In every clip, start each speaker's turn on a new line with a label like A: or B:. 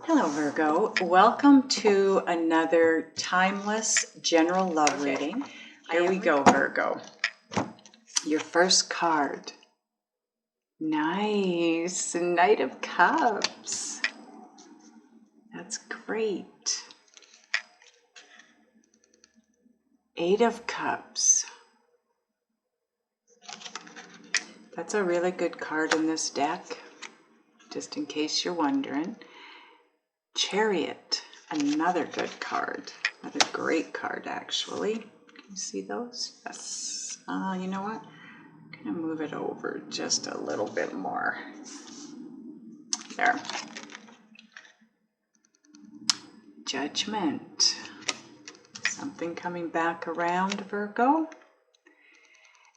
A: Hello, Virgo. Welcome to another timeless general love reading. Here we go, Virgo. Your first card. Nice. Knight of Cups. That's great. Eight of Cups. That's a really good card in this deck, just in case you're wondering. Chariot, another good card. Another great card, actually. Can you see those? Yes. You know what? I'm going to move it over just a little bit more. There. Judgment. Something coming back around, Virgo.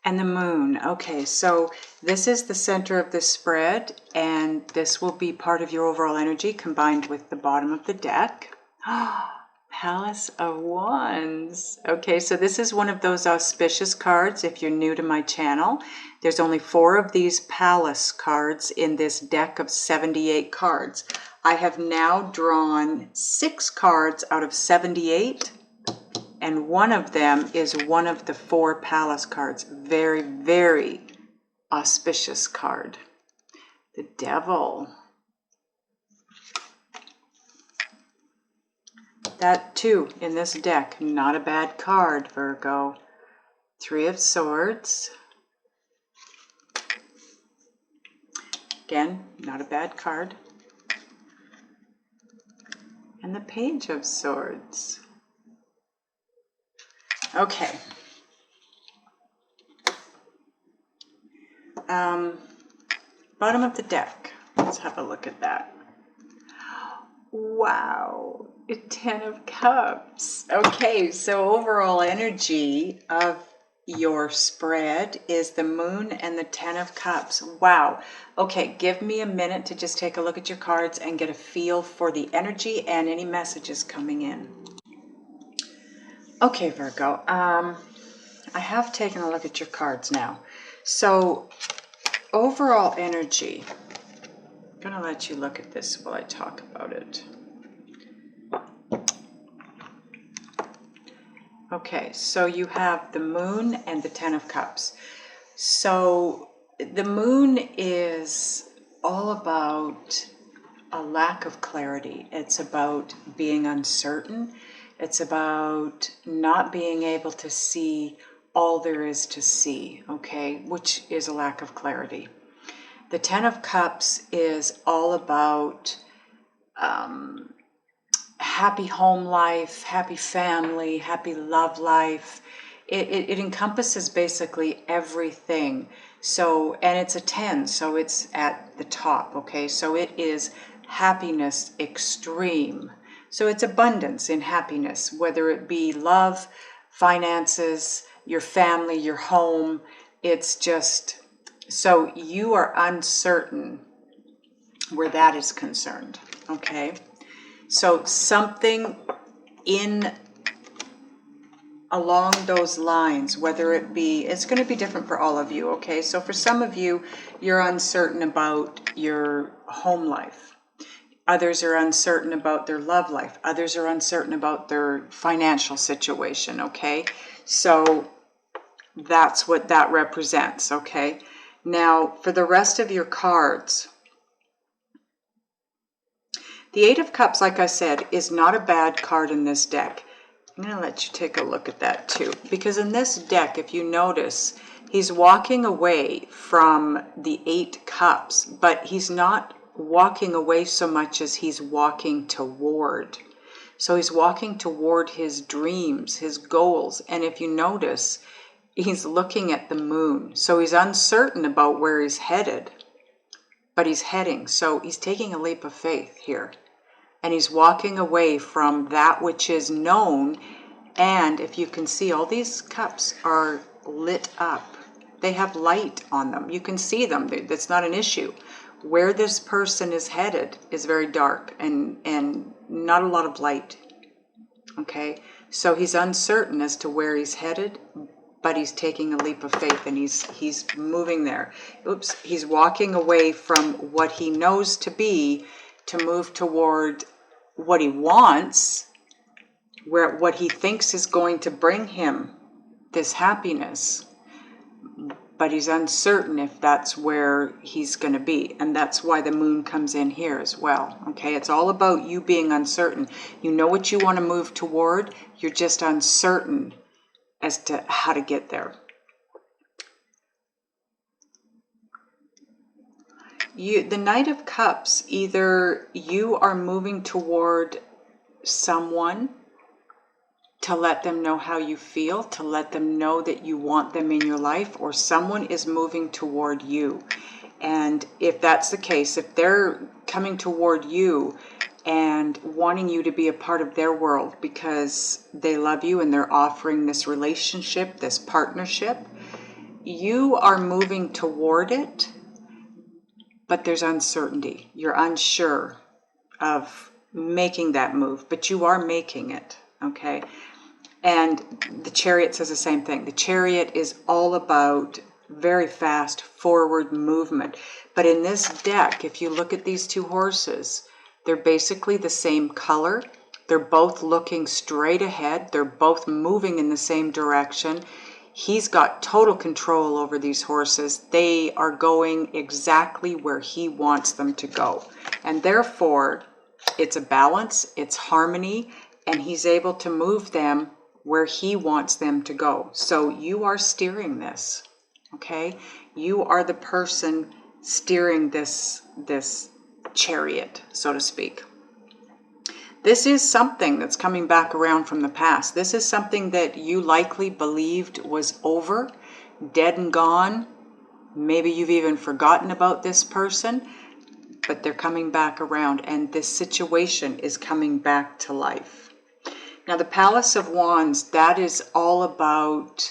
A: And the moon. Okay, so this is the center of the spread, and this will be part of your overall energy combined with the bottom of the deck. Palace of Wands. Okay, so this is one of those auspicious cards. If you're new to my channel, there's only 4 of these Palace cards in this deck of 78 cards. I have now drawn 6 cards out of 78. And one of them is one of the 4 Palace cards. Very, very auspicious card. The Devil. That too, in this deck, not a bad card, Virgo. 3 of Swords. Again, not a bad card. And the Page of Swords. Okay. Bottom of the deck. Let's have a look at that. Wow. 10 of Cups. Okay, so overall energy of your spread is the Moon and the 10 of Cups. Wow. Okay, give me a minute to just take a look at your cards and get a feel for the energy and any messages coming in. Okay, Virgo, I have taken a look at your cards now. So, overall energy, I'm going to let you look at this while I talk about it. Okay, so you have the Moon and the 10 of Cups. So, the Moon is all about a lack of clarity. It's about being uncertain. It's about not being able to see all there is to see, okay, which is a lack of clarity. The 10 of Cups is all about happy home life, happy family, happy love life. It encompasses basically everything. So, and it's a 10, so it's at the top, okay? So it is happiness extreme. So it's abundance in happiness, whether it be love, finances, your family, your home. It's just, so you are uncertain where that is concerned, okay? So something in along those lines, whether it be, it's going to be different for all of you, okay? So for some of you, you're uncertain about your home life. Others are uncertain about their love life. Others are uncertain about their financial situation, okay? So that's what that represents, okay? Now, for the rest of your cards, the 8 of Cups, like I said, is not a bad card in this deck. I'm going to let you take a look at that too. Because in this deck, if you notice, he's walking away from the 8 Cups, but he's not walking away so much as he's walking toward. So he's walking toward his dreams, his goals. And if you notice, he's looking at the moon. So he's uncertain about where he's headed, but he's heading. So he's taking a leap of faith here. And he's walking away from that which is known. And if you can see, all these cups are lit up. They have light on them. You can see them. That's not an issue. Where this person is headed is very dark and not a lot of light. Okay, so he's uncertain as to where he's headed, but he's taking a leap of faith and he's moving there. Oops, he's walking away from what he knows to be to move toward what he wants, what he thinks is going to bring him this happiness, but he's uncertain if that's where he's going to be. And that's why the moon comes in here as well. Okay, it's all about you being uncertain. You know what you want to move toward, you're just uncertain as to how to get there. The Knight of Cups, either you are moving toward someone to let them know how you feel, to let them know that you want them in your life, or someone is moving toward you. And if that's the case, if they're coming toward you and wanting you to be a part of their world because they love you and they're offering this relationship, this partnership, you are moving toward it, but there's uncertainty. You're unsure of making that move, but you are making it, okay? And the Chariot says the same thing. The Chariot is all about very fast forward movement. But in this deck, if you look at these two horses, they're basically the same color. They're both looking straight ahead. They're both moving in the same direction. He's got total control over these horses. They are going exactly where he wants them to go. And therefore, it's a balance, it's harmony, and he's able to move them where he wants them to go. So you are steering this, okay? You are the person steering this chariot, so to speak. This is something that's coming back around from the past. This is something that you likely believed was over, dead and gone. Maybe you've even forgotten about this person, but they're coming back around, and this situation is coming back to life. Now, the Palace of Wands, that is all about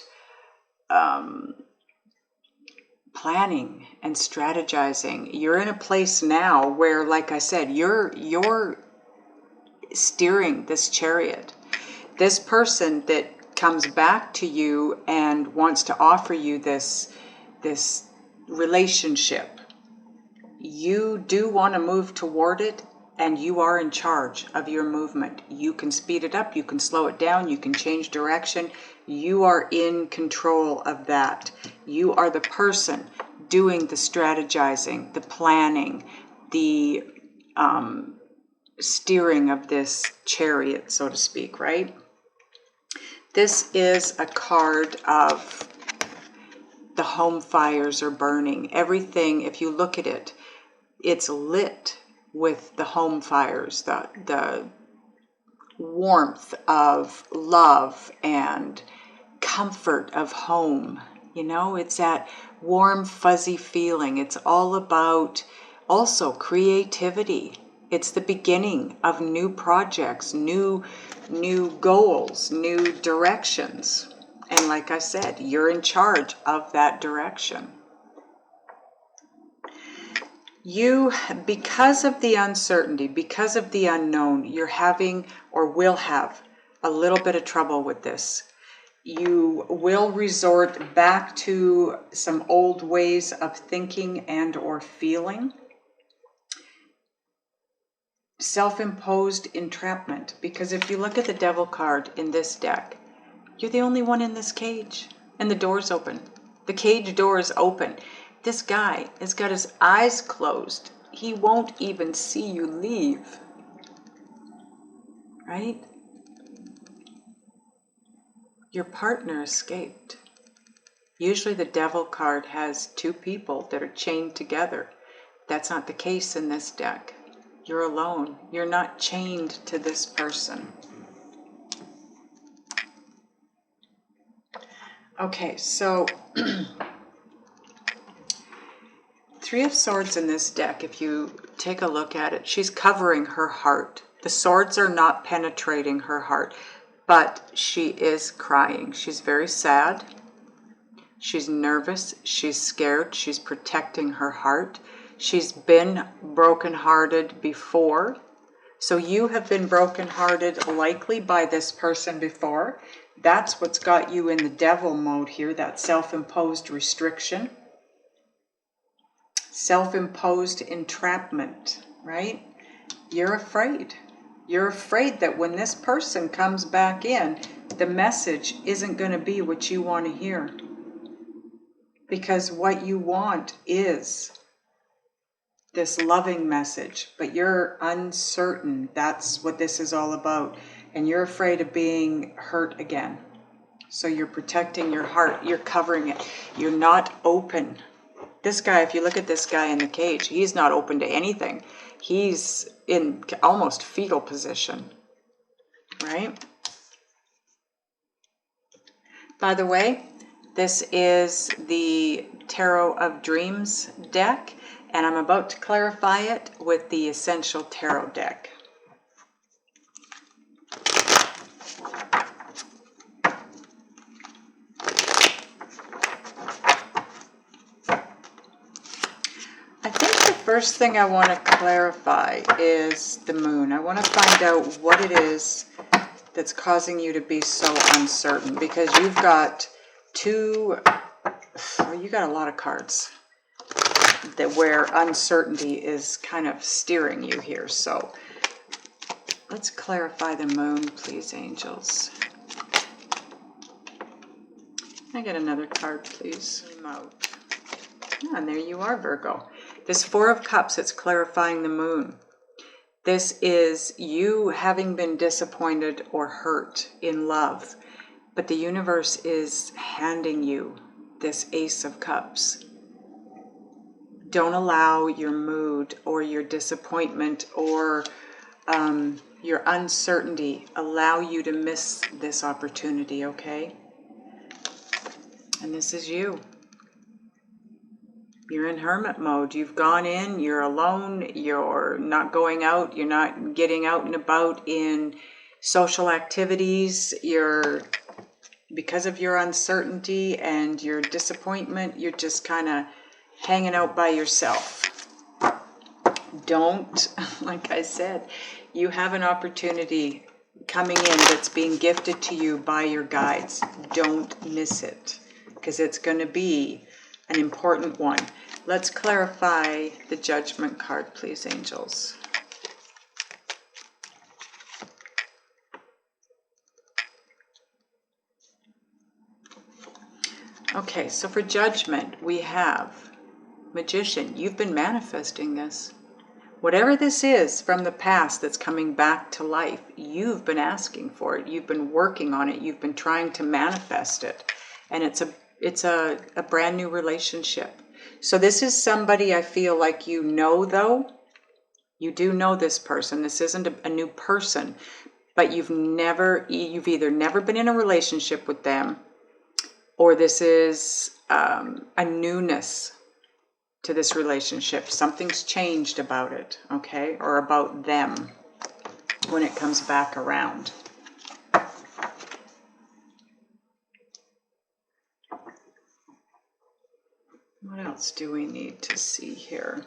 A: planning and strategizing. You're in a place now where, like I said, you're steering this chariot. This person that comes back to you and wants to offer you this relationship, you do want to move toward it, and you are in charge of your movement. You can speed it up, you can slow it down, you can change direction. You are in control of that. You are the person doing the strategizing, the planning, the steering of this chariot, so to speak, right? This is a card of the home fires are burning. Everything, if you look at it, it's lit with the home fires, the warmth of love and comfort of home. You know, it's that warm, fuzzy feeling. It's all about also creativity. It's the beginning of new projects, new goals, new directions. And like I said, you're in charge of that direction. You, because of the uncertainty, because of the unknown, you're having or will have a little bit of trouble with this. You will resort back to some old ways of thinking and or feeling. Self-imposed entrapment, because if you look at the Devil card in this deck, you're the only one in this cage, and the door's open. The cage door is open. This guy has got his eyes closed. He won't even see you leave. Right? Your partner escaped. Usually the Devil card has two people that are chained together. That's not the case in this deck. You're alone. You're not chained to this person. Okay, so Three of Swords in this deck, if you take a look at it, she's covering her heart. The swords are not penetrating her heart, but she is crying. She's very sad. She's nervous. She's scared. She's protecting her heart. She's been brokenhearted before. So you have been brokenhearted likely by this person before. That's what's got you in the Devil mode here, that self-imposed restriction. Self-imposed entrapment, right? You're afraid. You're afraid that when this person comes back in, the message isn't going to be what you want to hear. Because what you want is this loving message, but you're uncertain. That's what this is all about. And you're afraid of being hurt again. So you're protecting your heart. You're covering it. You're not open. This guy, if you look at this guy in the cage, he's not open to anything. He's in almost fetal position, right? By the way, this is the Tarot of Dreams deck, and I'm about to clarify it with the Essential Tarot deck. I think the first thing I want to clarify is the moon. I want to find out what it is that's causing you to be so uncertain, because you've got you got a lot of cards that where uncertainty is kind of steering you here. So let's clarify the moon, please, angels. Can I get another card, please? Remote. And there you are, Virgo. This Four of Cups, it's clarifying the moon. This is you having been disappointed or hurt in love, but the universe is handing you this Ace of Cups. Don't allow your mood or your disappointment or your uncertainty allow you to miss this opportunity, okay? And this is you. You're in hermit mode. You've gone in, you're alone, you're not going out, you're not getting out and about in social activities. Because of your uncertainty and your disappointment, you're just kind of hanging out by yourself. Don't, like I said, you have an opportunity coming in that's being gifted to you by your guides. Don't miss it, because it's going to be an important one. Let's clarify the Judgment card, please, angels. Okay, so for Judgment, we have Magician. You've been manifesting this. Whatever this is from the past that's coming back to life, you've been asking for it. You've been working on it. You've been trying to manifest it. And it's a brand new relationship. So this is somebody I feel like you know, though. You do know this person. This isn't a new person, but you've either never been in a relationship with them, or this is a newness to this relationship. Something's changed about it, okay? Or about them when it comes back around. What else do we need to see here?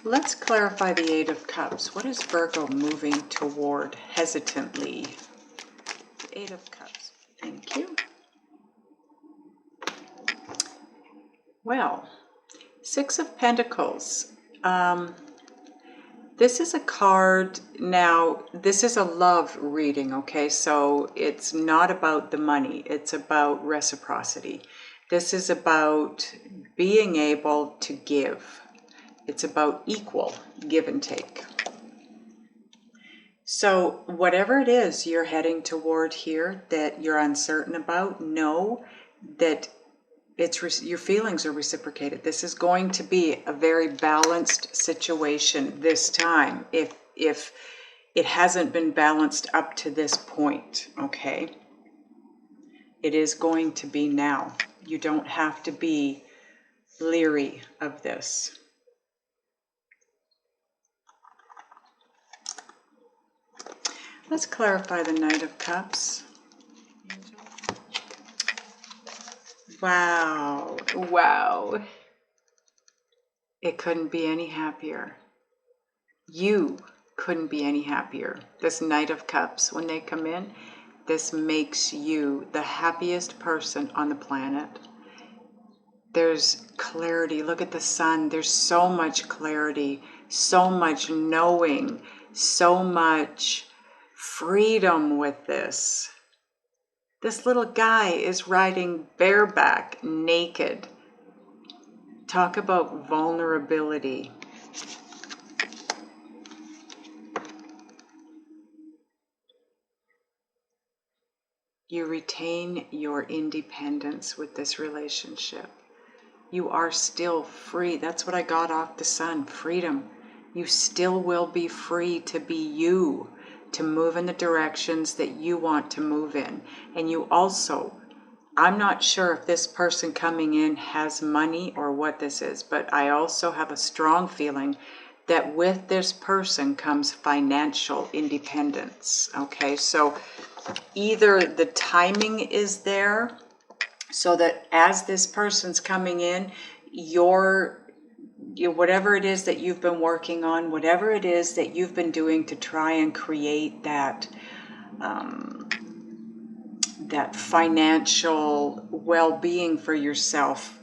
A: Let's clarify the Eight of Cups. What is Virgo moving toward hesitantly? The Eight of Cups. Thank you. Well, Six of Pentacles. This is a card. Now, this is a love reading, okay? So it's not about the money. It's about reciprocity. This is about being able to give. It's about equal give and take. So whatever it is you're heading toward here that you're uncertain about, know that your feelings are reciprocated. This is going to be a very balanced situation this time, if it hasn't been balanced up to this point, okay? It is going to be now. You don't have to be leery of this. Let's clarify the Knight of Cups. Wow, wow. It couldn't be any happier. You couldn't be any happier. This Knight of Cups, when they come in, this makes you the happiest person on the planet. There's clarity. Look at the sun. There's so much clarity, so much knowing, so much freedom with this. This little guy is riding bareback, naked. Talk about vulnerability. You retain your independence with this relationship. You are still free. That's what I got off the sun, freedom. You still will be free to be you, to move in the directions that you want to move in. And you also, I'm not sure if this person coming in has money or what this is, but I also have a strong feeling that with this person comes financial independence. Okay, so either the timing is there so that as this person's coming in, whatever it is that you've been working on, whatever it is that you've been doing to try and create that that financial well-being for yourself,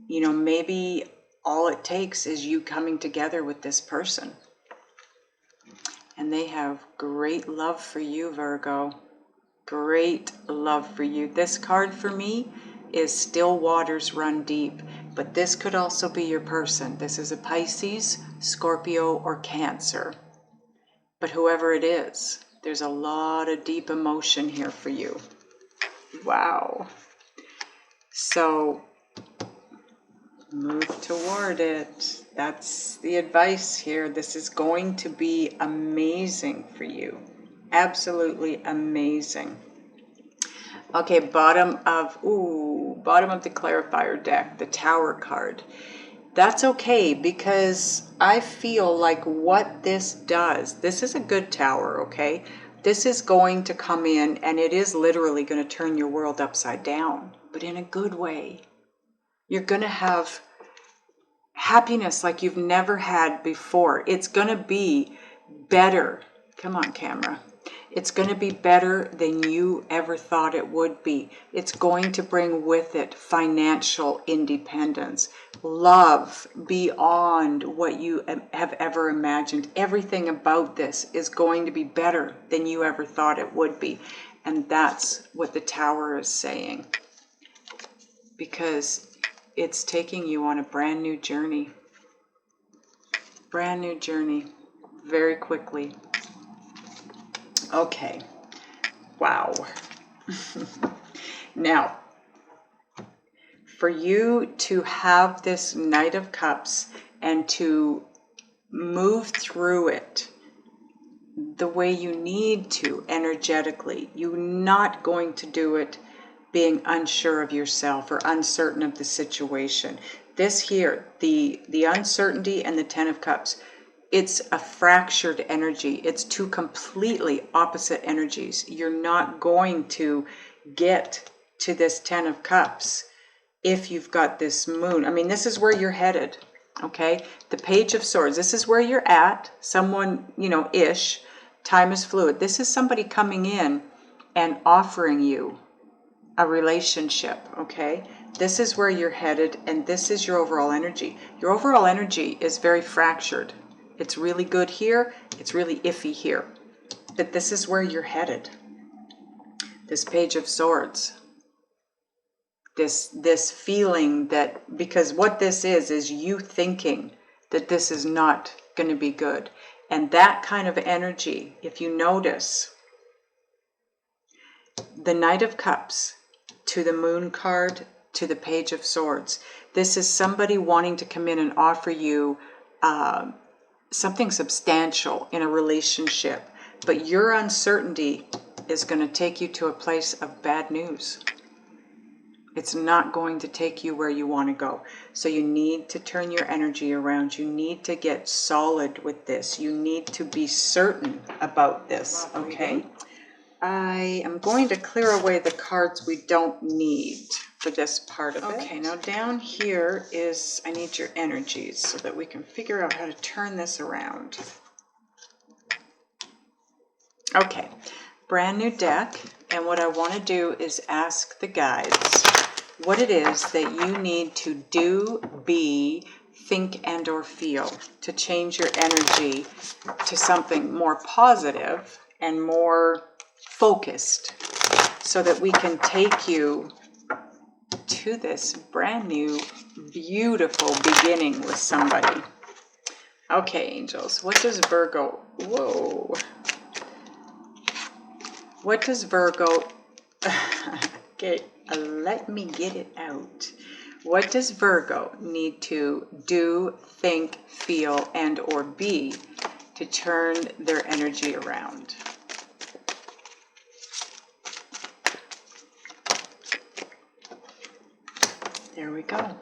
A: maybe all it takes is you coming together with this person. And they have great love for you, Virgo. Great love for you. This card for me is still waters run deep, but this could also be your person. This is a Pisces, Scorpio, or Cancer. But whoever it is, there's a lot of deep emotion here for you. Wow. So move toward it. That's the advice here. This is going to be amazing for you. Absolutely amazing. Okay, bottom of the clarifier deck, the Tower card. That's okay, because I feel like what this does, this is a good tower, okay? This is going to come in and it is literally going to turn your world upside down, but in a good way. You're going to have happiness like you've never had before. It's going to be better. Come on, camera. It's going to be better than you ever thought it would be. It's going to bring with it financial independence, love beyond what you have ever imagined. Everything about this is going to be better than you ever thought it would be. And that's what the Tower is saying. Because it's taking you on a brand new journey. Brand new journey. Very quickly. Okay. Wow. Now, for you to have this Knight of Cups and to move through it the way you need to energetically, you're not going to do it being unsure of yourself or uncertain of the situation. This here, the uncertainty and the Ten of Cups, it's a fractured energy. It's two completely opposite energies. You're not going to get to this Ten of Cups if you've got this Moon. I mean, this is where you're headed, okay? The Page of Swords, this is where you're at. Someone, ish. Time is fluid. This is somebody coming in and offering you a relationship, okay? This is where you're headed, and this is your overall energy. Your overall energy is very fractured. It's really good here. It's really iffy here. But this is where you're headed. This Page of Swords. This feeling that, because what this is you thinking that this is not going to be good. And that kind of energy, if you notice, the Knight of Cups to the Moon card to the Page of Swords. This is somebody wanting to come in and offer you something substantial in a relationship, but your uncertainty is going to take you to a place of bad news. It's not going to take you where you want to go. So you need to turn your energy around. You need to get solid with this. You need to be certain about this, okay? I am going to clear away the cards we don't need for this part of it. Okay, now down here is, I need your energies so that we can figure out how to turn this around. Okay, brand new deck, and what I want to do is ask the guides what it is that you need to do, be, think and or feel, to change your energy to something more positive and more focused, so that we can take you to this brand new, beautiful beginning with somebody. Okay, angels, what does Virgo, whoa, what does Virgo, okay, let me get it out. What does Virgo need to do, think, feel, and or be to turn their energy around? There we go.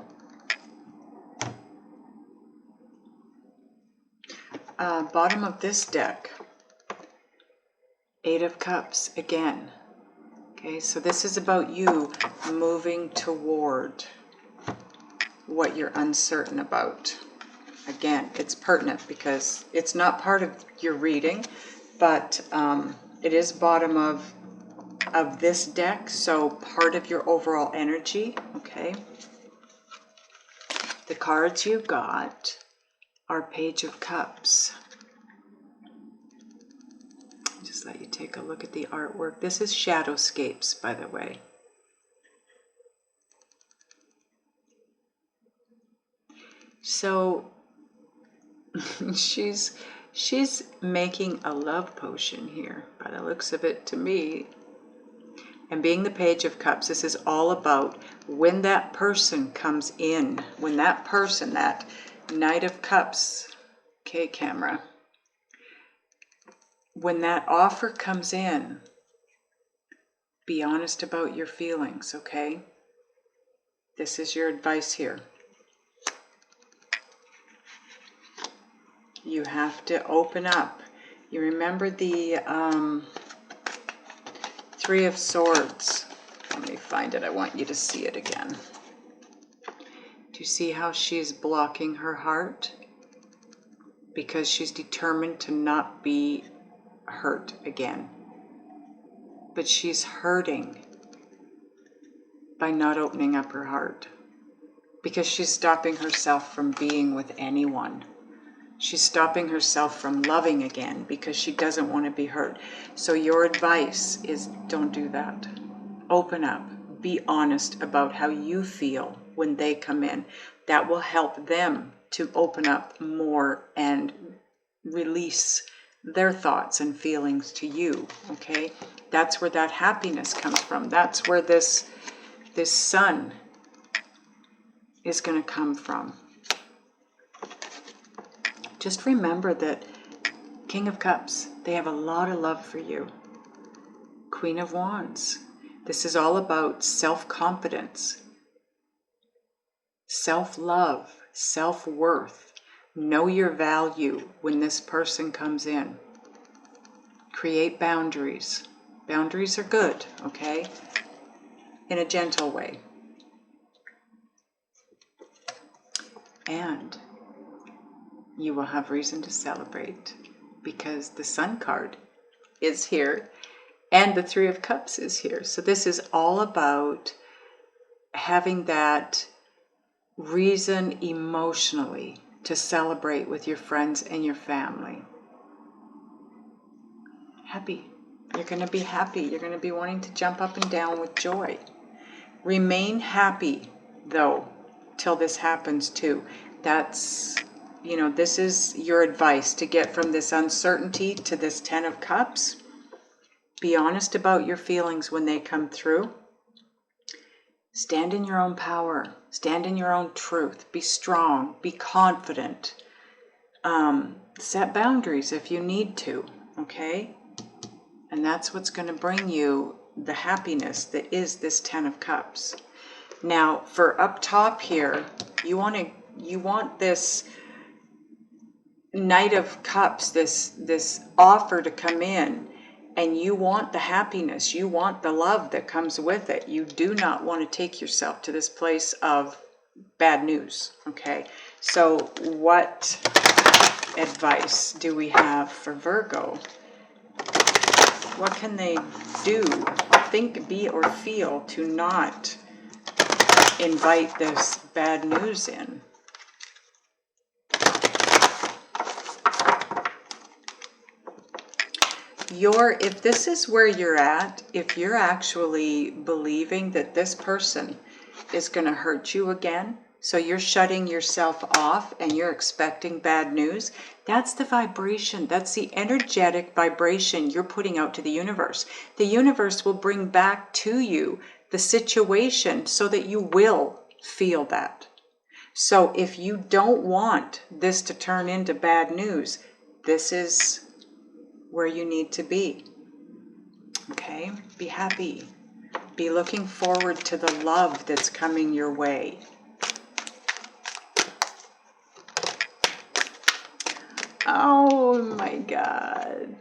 A: Bottom of this deck, 8 of Cups again. Okay, so this is about you moving toward what you're uncertain about. Again, it's pertinent because it's not part of your reading, but it is bottom of this deck, so part of your overall energy. Okay, the cards you got are Page of Cups. Just let you take a look at the artwork. This is Shadowscapes, by the way. So she's making a love potion here, by the looks of it to me. And being the Page of Cups, this is all about when that person comes in, when that person, that Knight of Cups, okay, camera, when that offer comes in, be honest about your feelings, okay? This is your advice here. You have to open up. You remember the 3 of Swords. Let me find it. I want you to see it again. Do you see how she's blocking her heart? Because she's determined to not be hurt again. But she's hurting by not opening up her heart. Because she's stopping herself from being with anyone. She's stopping herself from loving again because she doesn't want to be hurt. So your advice is don't do that. Open up. Be honest about how you feel when they come in. That will help them to open up more and release their thoughts and feelings to you, okay? That's where that happiness comes from. That's where this sun is going to come from. Just remember that King of Cups, they have a lot of love for you. Queen of Wands, this is all about self-confidence, self-love, self-worth. Know your value when this person comes in. Create boundaries. Boundaries are good, okay? In a gentle way. And you will have reason to celebrate because the Sun card is here and the 3 of Cups is here. So this is all about having that reason emotionally to celebrate with your friends and your family. Happy. You're going to be happy. You're going to be wanting to jump up and down with joy. Remain happy, though, till this happens too. That's, you know, this is your advice to get from this uncertainty to this 10 of Cups. Be honest about your feelings when they come through. Stand in your own power. Stand in your own truth. Be strong. Be confident. Set boundaries if you need to, okay? And that's what's going to bring you the happiness that is this 10 of Cups. Now, for up top here, you want this Knight of Cups, this offer to come in, and you want the happiness, you want the love that comes with it. You do not want to take yourself to this place of bad news, okay? So what advice do we have for Virgo? What can they do, think, be, or feel to not invite this bad news in? if this is where you're at, if you're actually believing that this person is going to hurt you again, so you're shutting yourself off and you're expecting bad news, that's the vibration. That's the energetic vibration you're putting out to the universe. The universe will bring back to you the situation so that you will feel that. So if you don't want this to turn into bad news, this is where you need to be. Okay? Be happy. Be looking forward to the love that's coming your way. Oh my God.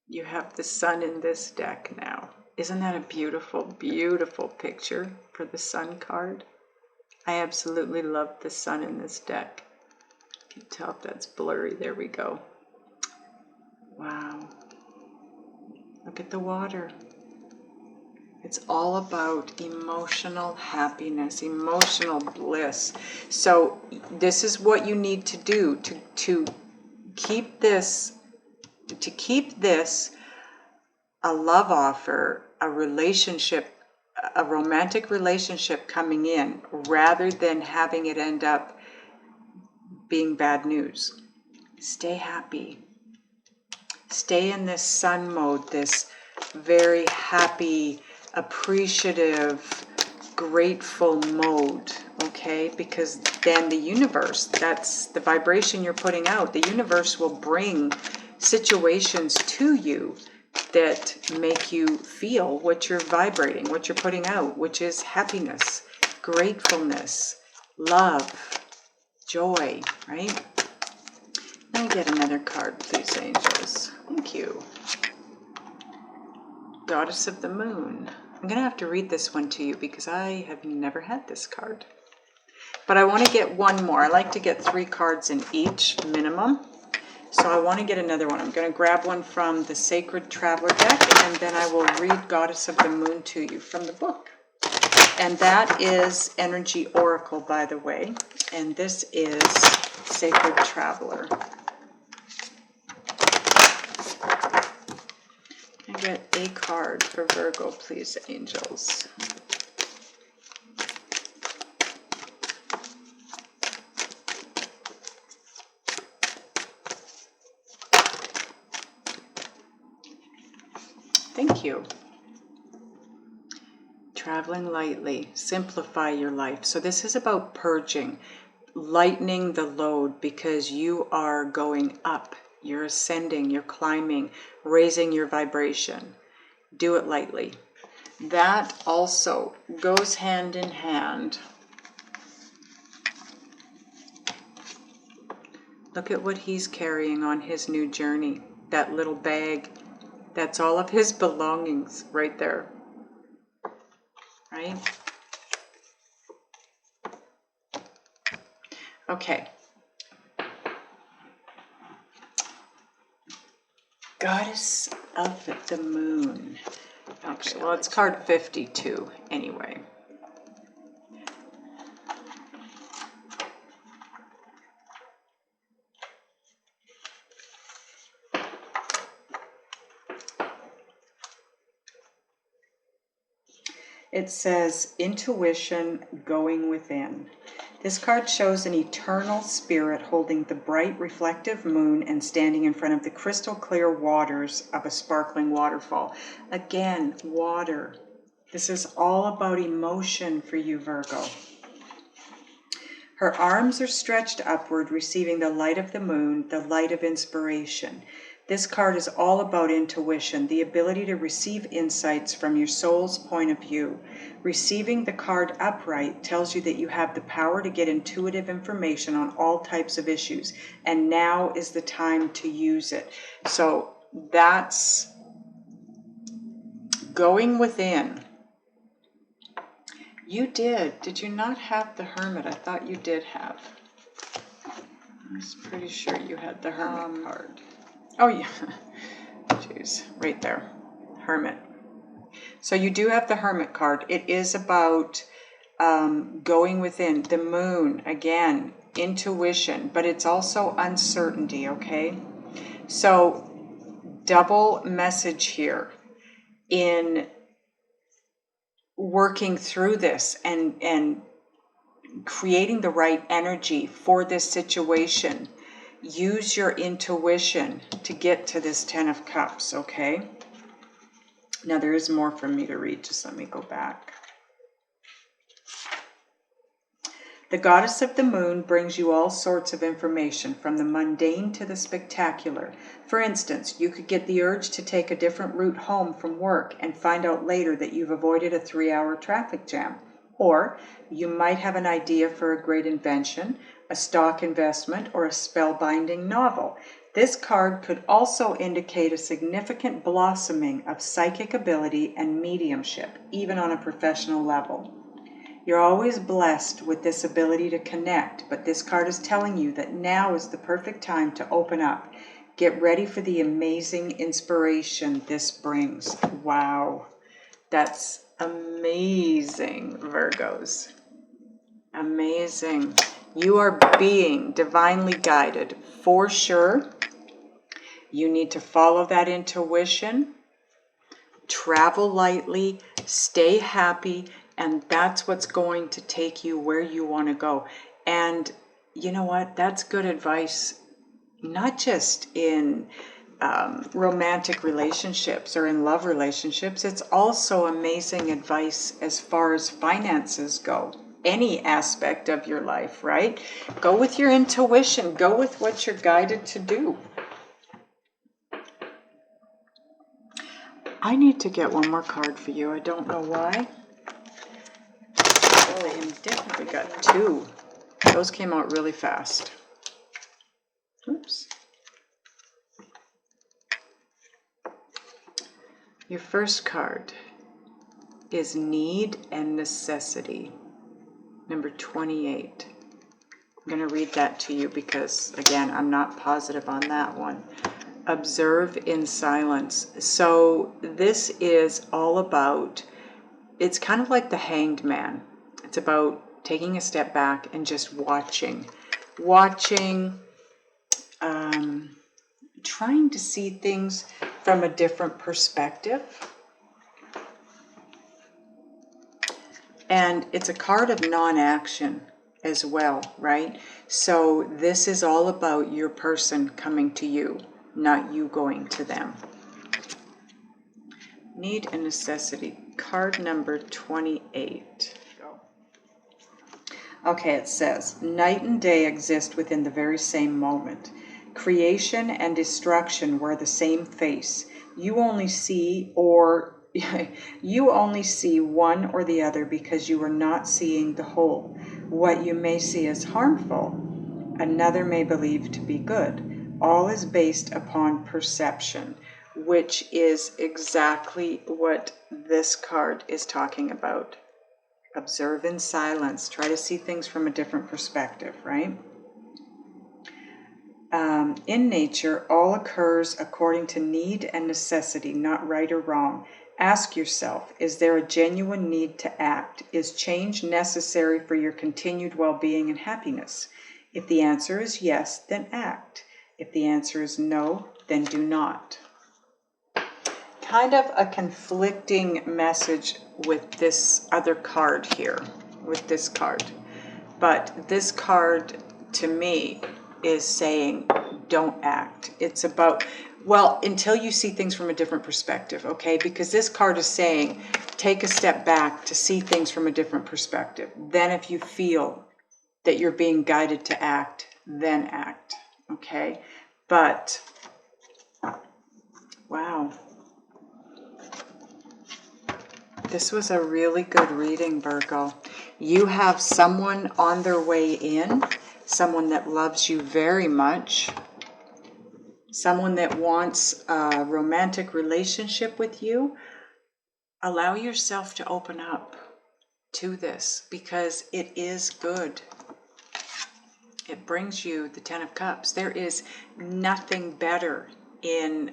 A: You have the sun in this deck now. Isn't that a beautiful, beautiful picture for the sun card? I absolutely love the sun in this deck. You can tell if that's blurry. There we go. Wow. Look at the water. It's all about emotional happiness, emotional bliss. So this is what you need to do to keep this a love offer, a relationship, a romantic relationship coming in, rather than having it end up being bad news. Stay happy. Stay in this sun mode, this very happy, appreciative, grateful mode, okay? Because then the universe, that's the vibration you're putting out, the universe will bring situations to you that make you feel what you're vibrating, what you're putting out, which is happiness, gratefulness, love, joy, right? Let me get another card, please, angels. Thank you. Goddess of the Moon. I'm going to have to read this one to you because I have never had this card. But I want to get one more. I like to get 3 cards in each minimum. So I want to get another one. I'm going to grab one from the Sacred Traveler deck, and then I will read Goddess of the Moon to you from the book. And that is Energy Oracle, by the way. And this is Sacred Traveler. Can I get a card for Virgo, please, angels? Thank you. Traveling lightly, simplify your life. So this is about purging, lightening the load, because you are going up, you're ascending, you're climbing, raising your vibration. Do it lightly. That also goes hand in hand. Look at what he's carrying on his new journey. That little bag. That's all of his belongings right there. Right? Okay. Goddess of the Moon. Actually, well, it's card 52 anyway. It says, intuition going within. This card shows an eternal spirit holding the bright reflective moon and standing in front of the crystal clear waters of a sparkling waterfall. Again, water. This is all about emotion for you, Virgo. Her arms are stretched upward, receiving the light of the moon, the light of inspiration. This card is all about intuition, the ability to receive insights from your soul's point of view. Receiving the card upright tells you that you have the power to get intuitive information on all types of issues, and now is the time to use it. So that's going within. You did. Did you not have the Hermit? I thought you did have. I was pretty sure you had the Hermit card. Oh, yeah. Jeez. Right there. Hermit. So you do have the Hermit card. It is about going within. The moon, again, intuition, but it's also uncertainty, okay? So double message here in working through this and creating the right energy for this situation. Use your intuition to get to this Ten of Cups, okay? Now there is more for me to read. Just let me go back. The goddess of the moon brings you all sorts of information, from the mundane to the spectacular. For instance, you could get the urge to take a different route home from work and find out later that you've avoided a 3-hour traffic jam. Or you might have an idea for a great invention, a stock investment, or a spellbinding novel. This card could also indicate a significant blossoming of psychic ability and mediumship, even on a professional level. You're always blessed with this ability to connect, but this card is telling you that now is the perfect time to open up. Get ready for the amazing inspiration this brings. Wow, that's amazing, Virgos. Amazing. You are being divinely guided for sure. You need to follow that intuition, travel lightly, stay happy, and that's what's going to take you where you want to go. And you know what? That's good advice, not just in romantic relationships or in love relationships. It's also amazing advice as far as finances go. Any aspect of your life, right? Go with your intuition. Go with what you're guided to do. I need to get one more card for you. I don't know why. I definitely got two. Those came out really fast. Oops. Your first card is Need and Necessity, number 28. I'm going to read that to you because, again, I'm not positive on that one. Observe in silence. So this is all about, it's kind of like the Hanged Man. It's about taking a step back and just watching, trying to see things from a different perspective. And it's a card of non-action as well, right? So this is all about your person coming to you, not you going to them. Need and Necessity, card number 28. Okay, it says, night and day exist within the very same moment. Creation and destruction wear the same face. You only see one or the other because you are not seeing the whole. What you may see as harmful, another may believe to be good. All is based upon perception, which is exactly what this card is talking about. Observe in silence. Try to see things from a different perspective, right? In nature, all occurs according to need and necessity, not right or wrong. Ask yourself, is there a genuine need to act? Is change necessary for your continued well-being and happiness? If the answer is yes, then act. If the answer is no, then do not. Kind of a conflicting message with this other card here, with this card. But this card, to me, is saying, don't act. It's about, well, until you see things from a different perspective, okay? Because this card is saying, take a step back to see things from a different perspective. Then if you feel that you're being guided to act, then act, okay? But, wow. This was a really good reading, Virgo. You have someone on their way in, someone that loves you very much, someone that wants a romantic relationship with you. Allow yourself to open up to this because it is good. It brings you the Ten of Cups. There is nothing better in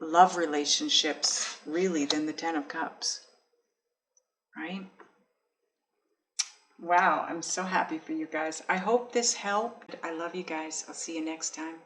A: love relationships, really, than the Ten of Cups. Right? Wow, I'm so happy for you guys. I hope this helped. I love you guys. I'll see you next time.